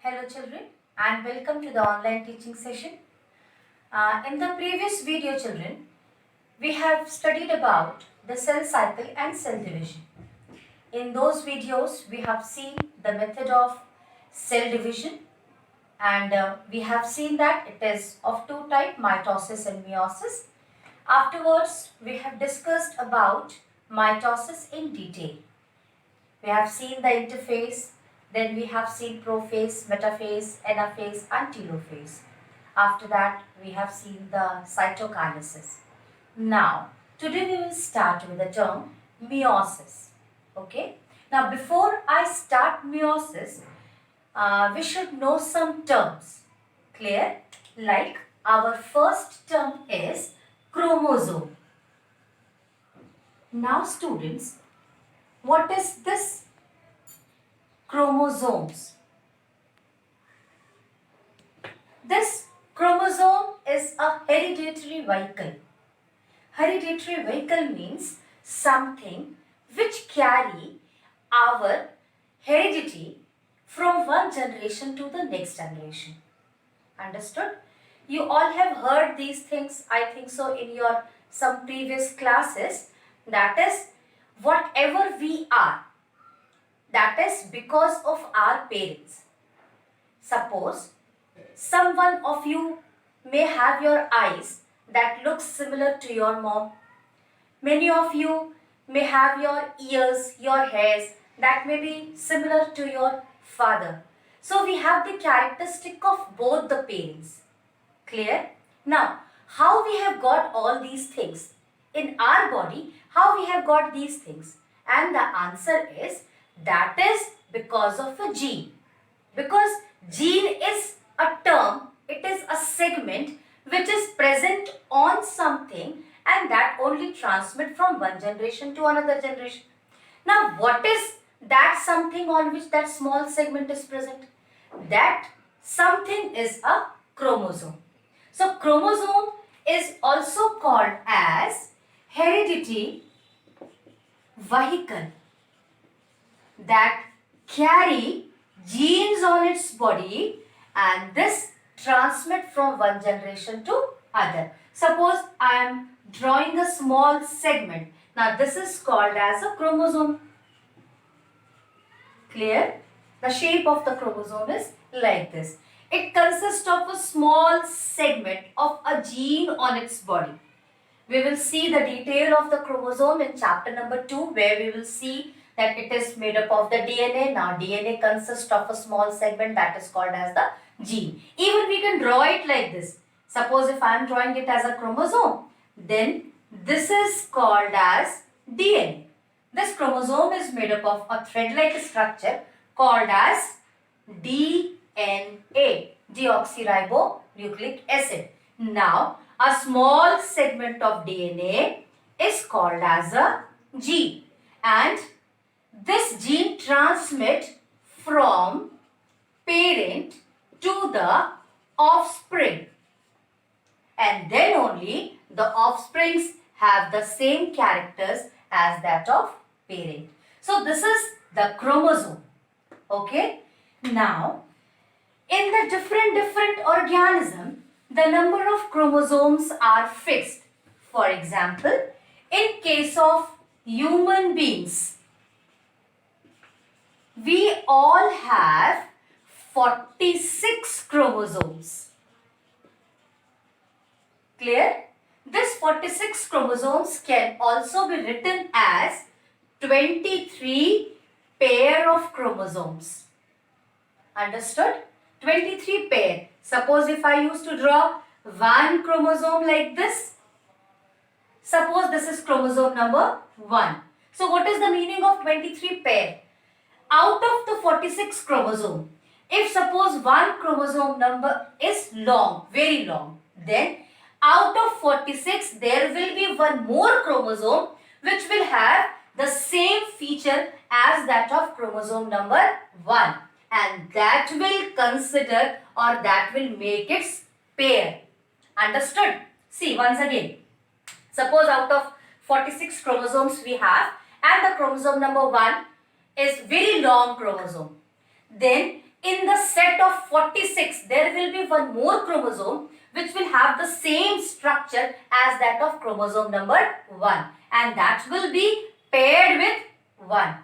Hello children and welcome to the online teaching session. In the previous video children, we have studied about the cell cycle and cell division. In those videos, we have seen the method of cell division and we have seen that it is of two types, mitosis and meiosis. Afterwards, we have discussed about mitosis in detail. We have seen the interphase, then we have seen prophase, metaphase, anaphase and telophase. After that, we have seen the cytokinesis. Now, today we will start with the term meiosis. Okay. Now, before I start meiosis, we should know some terms. Clear? Like our first term is chromosome. Now, students, what is this? Chromosomes. This chromosome is a hereditary vehicle. Hereditary vehicle means something which carry our heredity from one generation to the next generation. Understood? You all have heard these things, I think so, in your some previous classes. That is, whatever we are, that is because of our parents. Suppose someone of you may have your eyes that looks similar to your mom. Many of you may have your ears, your hairs that may be similar to your father. So we have the characteristic of both the parents. Clear? Now, how we have got all these things? In our body, how we have got these things? And the answer is, that is because of a gene. Because gene is a term, it is a segment which is present on something and that only transmit from one generation to another generation. Now, what is that something on which that small segment is present? That something is a chromosome. So, chromosome is also called as heredity vehicle that carry genes on its body and this transmit from one generation to other. Suppose I am drawing a small segment. Now this is called as a chromosome. Clear? The shape of the chromosome is like this. It consists of a small segment of a gene on its body. We will see the detail of the chromosome in chapter number 2, where we will see that it is made up of the DNA. Now DNA consists of a small segment that is called as the gene. Even we can draw it like this. Suppose if I am drawing it as a chromosome, then this is called as DNA. This chromosome is made up of a thread-like structure called as DNA, deoxyribonucleic acid. Now, a small segment of DNA is called as a gene, and this gene transmits from parent to the offspring, and then only the offsprings have the same characters as that of parent. So this is the chromosome. Okay. Now, in the different organisms, the number of chromosomes are fixed. For example, in case of human beings, we all have 46 chromosomes. Clear? This 46 chromosomes can also be written as 23 pair of chromosomes. Understood? 23 pair. Suppose if I used to draw one chromosome like this. Suppose this is chromosome number 1. So what is the meaning of 23 pair? Out of the 46 chromosome, if suppose one chromosome number is long, very long, then out of 46 there will be one more chromosome which will have the same feature as that of chromosome number 1. And that will consider or that will make its pair. Understood? See once again. Suppose out of 46 chromosomes we have and the chromosome number 1 is very long chromosome. Then in the set of 46, there will be one more chromosome which will have the same structure as that of chromosome number 1, and that will be paired with 1.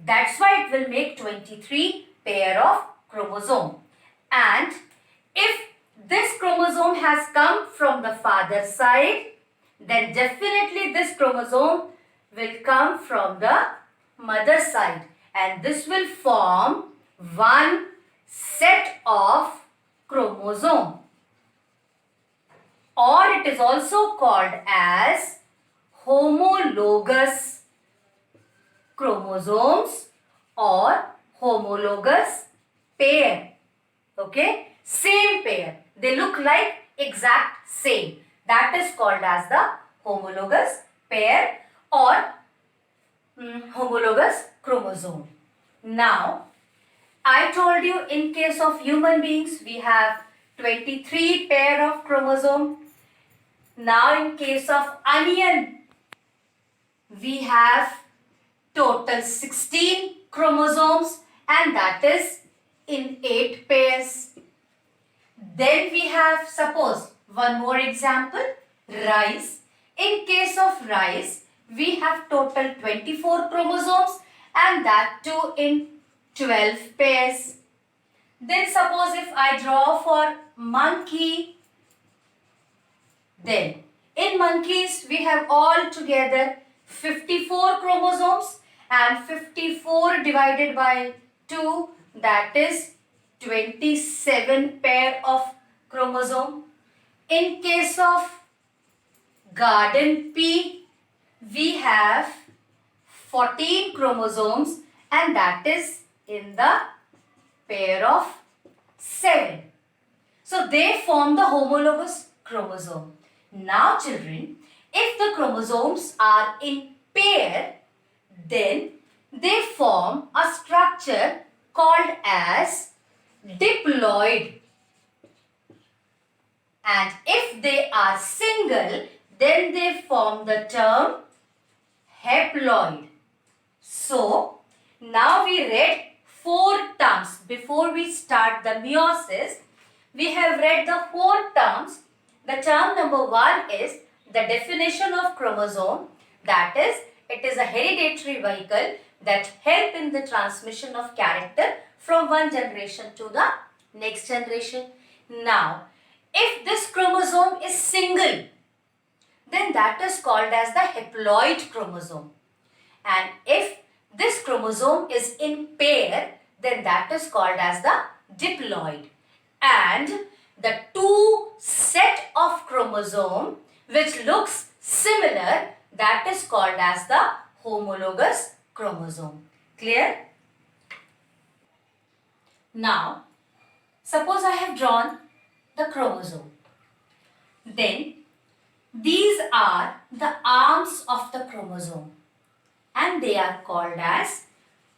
That's why it will make 23 pair of chromosome. And if this chromosome has come from the father's side, then definitely this chromosome will come from the mother's side, and this will form one set of chromosome, or it is also called as homologous chromosomes or homologous pair. Okay, same pair, they look like exact same. That is called as the homologous pair or homologous chromosome. Now, I told you in case of human beings we have 23 pair of chromosome. Now in case of onion we have total 16 chromosomes, and that is in 8 pairs. Then we have, suppose, one more example, rice. In case of rice, we have total 24 chromosomes, and that too in 12 pairs. Then suppose if I draw for monkey, then in monkeys we have all together 54 chromosomes, and 54 divided by 2, that is 27 pair of chromosome. In case of garden pea, we have 14 chromosomes, and that is in the pair of 7. So they form the homologous chromosome. Now children, if the chromosomes are in pair, then they form a structure called as diploid. And if they are single, then they form the term haploid. So, now we read 4 terms. Before we start the meiosis, we have read the 4 terms. The term number 1 is the definition of chromosome, that is, it is a hereditary vehicle that help in the transmission of character from one generation to the next generation. Now, if this chromosome is single, then that is called as the haploid chromosome. And if this chromosome is in pair, then that is called as the diploid. And the 2 set of chromosome which looks similar, that is called as the homologous chromosome. Clear? Now, suppose I have drawn the chromosome. Then, these are the arms of the chromosome, and they are called as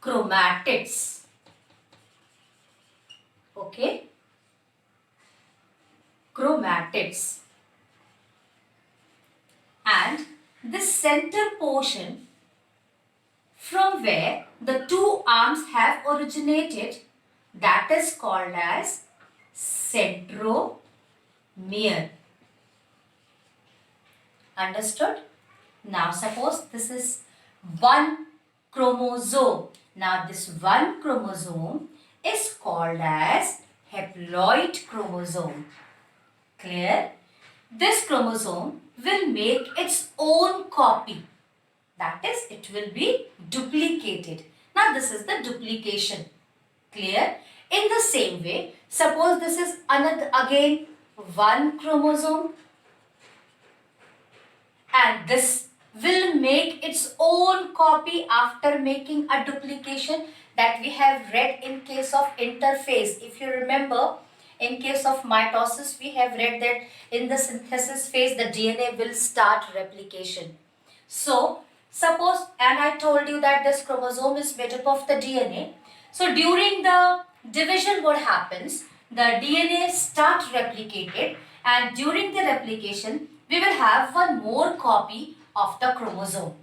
chromatids. Okay? Chromatids. And this center portion from where the 2 arms have originated, that is called as centromere. Understood? Now suppose this is one chromosome. Now this one chromosome is called as haploid chromosome. Clear? This chromosome will make its own copy. That is, it will be duplicated. Now this is the duplication. Clear? In the same way, suppose this is another again one chromosome, and this will make its own copy after making a duplication that we have read in case of interphase. If you remember, in case of mitosis, we have read that in the synthesis phase, the DNA will start replication. So, suppose, and I told you that this chromosome is made up of the DNA. So, during the division, what happens? The DNA starts replicated, and during the replication, we will have one more copy of the chromosome.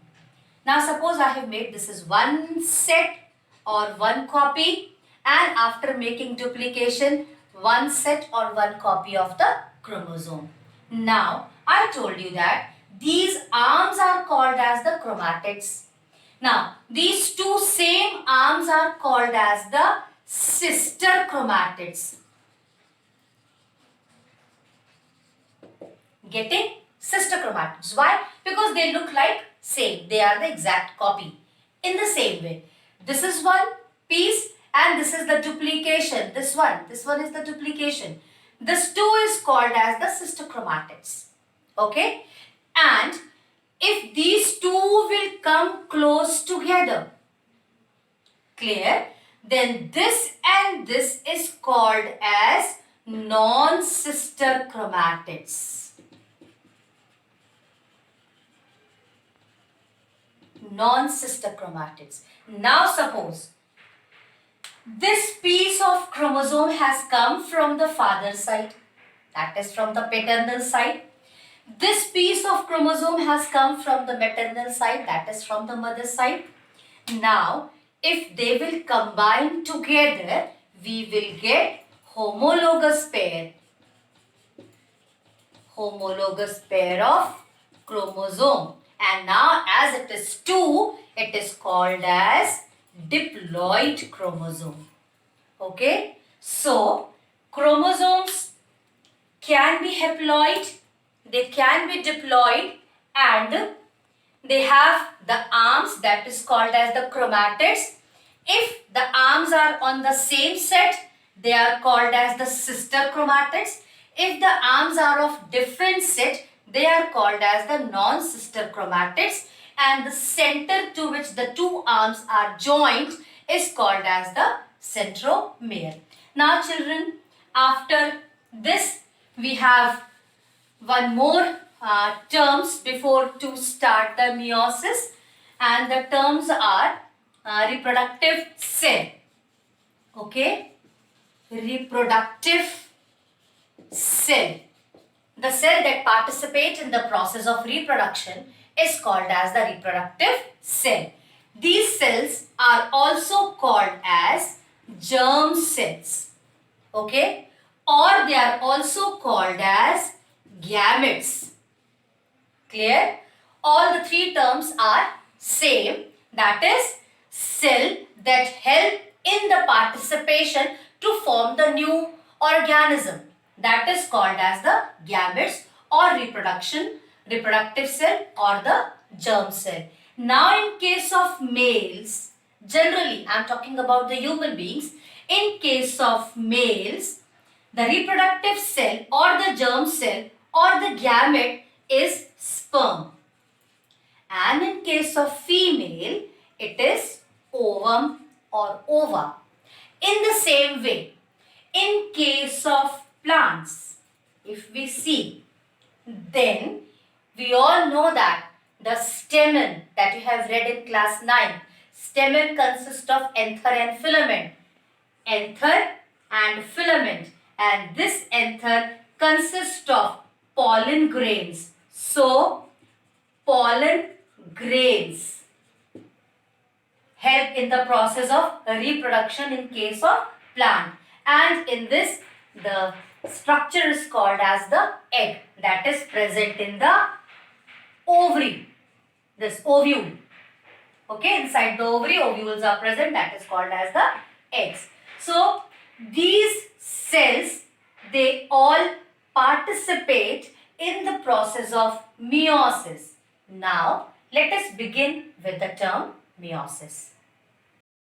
Now, suppose I have made this is one set or one copy, and after making duplication, one set or one copy of the chromosome. Now, I told you that these arms are called as the chromatids. Now, these two same arms are called as the sister chromatids. Getting? Sister chromatids. Why? Because they look like same. They are the exact copy. In the same way. This is one piece and this is the duplication. This one is the duplication. This two is called as the sister chromatids. Okay? And if these two will come close together, clear? Then this and this is called as non-sister chromatids. Non-sister chromatids. Now suppose this piece of chromosome has come from the father side, that is from the paternal side. This piece of chromosome has come from the maternal side, that is from the mother side. Now, if they will combine together, we will get homologous pair. Homologous pair of chromosome. And now as it is 2, it is called as diploid chromosome. Okay. So, chromosomes can be haploid, they can be diploid, and they have the arms, that is called as the chromatids. If the arms are on the same set, they are called as the sister chromatids. If the arms are of different set, they are called as the non-sister chromatids, and the center to which the two arms are joined is called as the centromere. Now children, after this we have one more terms before to start the meiosis, and the terms are reproductive cell. Okay, reproductive cell. The cell that participates in the process of reproduction is called as the reproductive cell. These cells are also called as germ cells. Okay? Or they are also called as gametes. Clear? All the three terms are same. That is, cell that help in the participation to form the new organism. That is called as the gametes or reproductive cell or the germ cell. Now in case of males, generally I am talking about the human beings, in case of males, the reproductive cell or the germ cell or the gamete is sperm. And in case of female, it is ovum or ova. In the same way, in case of plants, if we see, then we all know that the stamen that you have read in class 9, stamen consists of anther and filament. Anther and filament, and this anther consists of pollen grains. So, pollen grains help in the process of reproduction in case of plant, and in this the structure is called as the egg that is present in the ovary, this ovule. Okay, inside the ovary, ovules are present, that is called as the eggs. So, these cells, they all participate in the process of meiosis. Now, let us begin with the term meiosis.